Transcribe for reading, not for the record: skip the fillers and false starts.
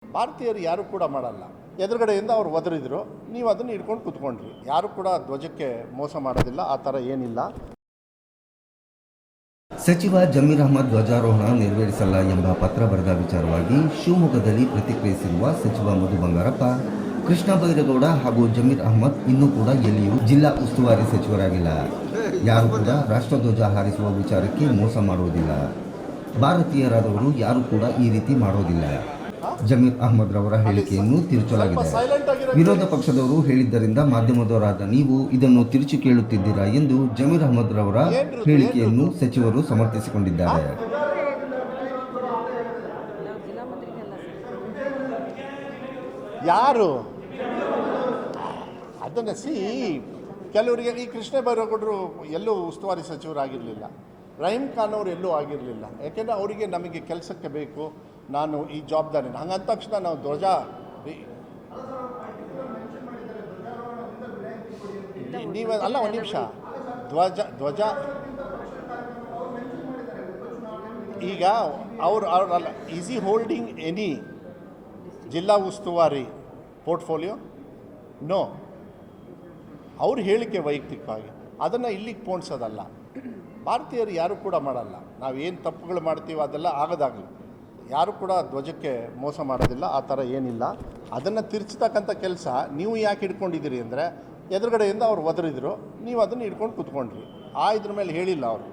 ಭಾರತೀಯರು ಯಾರು ಕೂಡ ಮಾಡಲ್ಲ. ಎದುರುಗಡೆಯಿಂದ ಅವ್ರು ಒದರಿದ್ರು, ನೀವು ಅದನ್ನು ಹಿಡ್ಕೊಂಡು ಕೂತ್ಕೊಂಡ್ರಿ. ಯಾರು ಕೂಡ ಧ್ವಜಕ್ಕೆ ಮೋಸ ಮಾಡೋದಿಲ್ಲ, ಆ ಥರ ಏನಿಲ್ಲ. ಸಚಿವ ಜಮೀರ್ ಅಹ್ಮದ್ ಧ್ವಜಾರೋಹಣ ನೆರವೇರಿಸಲ್ಲ ಎಂಬ ಪತ್ರ ಬರೆದ ವಿಚಾರವಾಗಿ ಶಿವಮೊಗ್ಗದಲ್ಲಿ ಪ್ರತಿಕ್ರಿಯಿಸಿರುವ ಸಚಿವ ಮಧು ಬಂಗಾರಪ್ಪ, ಕೃಷ್ಣ ಬೈರೇಗೌಡ ಹಾಗೂ ಜಮೀರ್ ಅಹ್ಮದ್ ಇನ್ನೂ ಕೂಡ ಎಲ್ಲಿಯೂ ಜಿಲ್ಲಾ ಉಸ್ತುವಾರಿ ಸಚಿವರಾಗಿಲ್ಲ. ಯಾರು ಕೂಡ ರಾಷ್ಟ್ರಧ್ವಜ ಹಾರಿಸುವ ವಿಚಾರಕ್ಕೆ ಮೋಸ ಮಾಡುವುದಿಲ್ಲ. ಭಾರತೀಯರಾದವರು ಯಾರು ಕೂಡ ಈ ರೀತಿ ಮಾಡೋದಿಲ್ಲ. ಜಮೀರ್ ಅಹ್ಮದ್ ರವರ ಹೇಳಿಕೆಯನ್ನು ತಿರುಚಲಾಗಿದೆ. ವಿರೋಧ ಪಕ್ಷದವರು ಹೇಳಿದ್ದರಿಂದ ಮಾಧ್ಯಮದವರಾದ ನೀವು ಇದನ್ನು ತಿರುಚಿ ಕೇಳುತ್ತಿದ್ದೀರಾ ಎಂದು ಜಮೀರ್ ಅಹ್ಮದ್ ರವರ ಹೇಳಿಕೆಯನ್ನು ಸಚಿವರು ಸಮರ್ಥಿಸಿಕೊಂಡಿದ್ದಾರೆ. ಯಾರು ಅದನ್ನು ಕೆಲವರಿಗೆ ಈ ಕೃಷ್ಣ ಬೈರೇಗೌಡರು ಎಲ್ಲೂ ಉಸ್ತುವಾರಿ ಸಚಿವರಾಗಿರಲಿಲ್ಲ, ರಹೀಮ್ ಖಾನ್ ಅವರು ಎಲ್ಲೂ ಆಗಿರಲಿಲ್ಲ. ಯಾಕೆಂದರೆ ಅವರಿಗೆ ನಮಗೆ ಕೆಲಸಕ್ಕೆ ಬೇಕು, ನಾನು ಈ ಜವಾಬ್ದಾರಿನ ಹಂಗಂದ ತಕ್ಷಣ ನಾವು ಧ್ವಜ ನೀವು ಅಲ್ಲ ಒಂದು ನಿಮಿಷ ಧ್ವಜ ಈಗ ಅವ್ರಲ್ಲ ಈಸಿ ಹೋಲ್ಡಿಂಗ್ ಎನಿ ಜಿಲ್ಲಾ ಉಸ್ತುವಾರಿ ಪೋರ್ಟ್ಫೋಲಿಯೋ ನೋ. ಅವ್ರ ಹೇಳಿಕೆ ವೈಯಕ್ತಿಕವಾಗಿ ಅದನ್ನು ಇಲ್ಲಿಗೆ ಪೋಣಿಸೋದಲ್ಲ. ಭಾರತೀಯರು ಯಾರು ಕೂಡ ಮಾಡಲ್ಲ. ನಾವೇನು ತಪ್ಪುಗಳು ಮಾಡ್ತೀವೋ ಅದೆಲ್ಲ ಆಗೋದಾಗಲಿ. ಯಾರು ಕೂಡ ಧ್ವಜಕ್ಕೆ ಮೋಸ ಮಾಡೋದಿಲ್ಲ, ಆ ಥರ ಏನಿಲ್ಲ. ಅದನ್ನು ತಿರ್ಚತಕ್ಕಂಥ ಕೆಲಸ ನೀವು ಯಾಕೆ ಹಿಡ್ಕೊಂಡಿದ್ದೀರಿ ಅಂದರೆ ಎದುರುಗಡೆಯಿಂದ ಅವ್ರು ಒದರಿದ್ರು, ನೀವು ಅದನ್ನು ಹಿಡ್ಕೊಂಡು ಕೂತ್ಕೊಂಡ್ರಿ. ಇದ್ರ ಮೇಲೆ ಹೇಳಿಲ್ಲ ಅವರು.